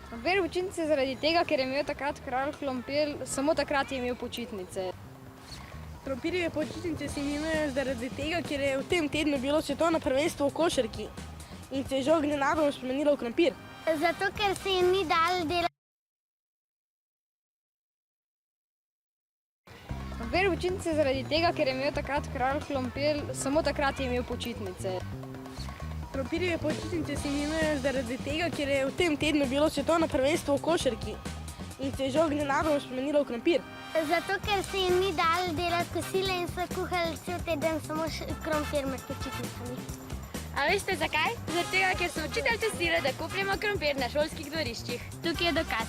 Krompir počitnice zaradi tega, ker je imel takrat kralj Krompir, samo takrat je imel počitnice. Krompirjeve počitnice se imenujejo zaradi tega, ker je v tem tednu bilo svetovno prvenstvo v košarki in se je žog nenadoma spremenilo v krompir. Zato, ker se jim ni dalo delati. Krompir počitnice zaradi tega, ker je imel takrat kralj Krompir, samo takrat je imel počitnice. Krompirjeve počitnice se imenujejo zaradi tega, ker je v tem tednu bilo svetovno prvenstvo v košarki in se je žog nenadoma spremenilo v krompir. Zato, ker se jim ni dalo delati kosila in so kuhali cel teden samo krompir med počitnicami. A veste zakaj? Zaradi tega, ker so učiteljice sile, da kupimo krompir na šolskih dvoriščih. Tukaj je dokaz.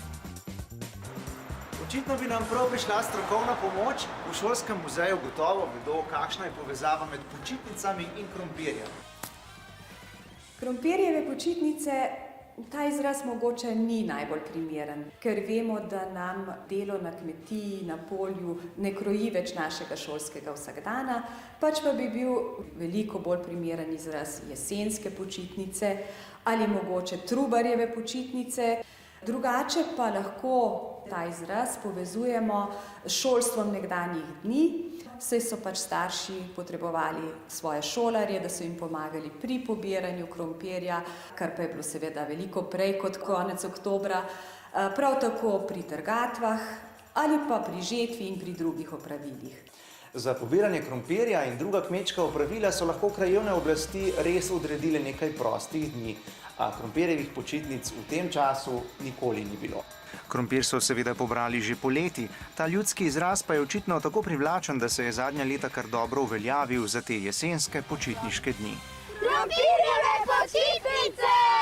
Očitno bi nam prav prišla strokovna pomoč. V šolskem muzeju gotovo vedo, kakšna je povezava med počitnicami in krompirjem. Krompirjeve počitnice, ta izraz mogoče ni najbolj primeren, ker vemo, da nam delo na kmetiji, na polju ne kroji več našega šolskega vsakdana, pač pa bi bil veliko bolj primeren izraz jesenske počitnice ali mogoče Trubarjeve počitnice. Drugače pa lahko ta izraz povezujemo s šolstvom nekdanjih dni, saj so pač starši potrebovali svoje šolarje, da so jim pomagali pri pobiranju krompirja, kar pa je bilo seveda veliko prej kot konec oktobra, prav tako pri trgatvah ali pa pri žetvi in pri drugih opravilih. Za pobiranje krompirja in druga kmečka opravila so lahko krajevne oblasti res odredile nekaj prostih dni, a krompirjevih počitnic v tem času nikoli ni bilo. Krompir so seveda pobrali že poleti, ta ljudski izraz pa je očitno tako privlačen, da se je zadnja leta kar dobro uveljavil za te jesenske počitniške dni. Krompirjeve počitnice!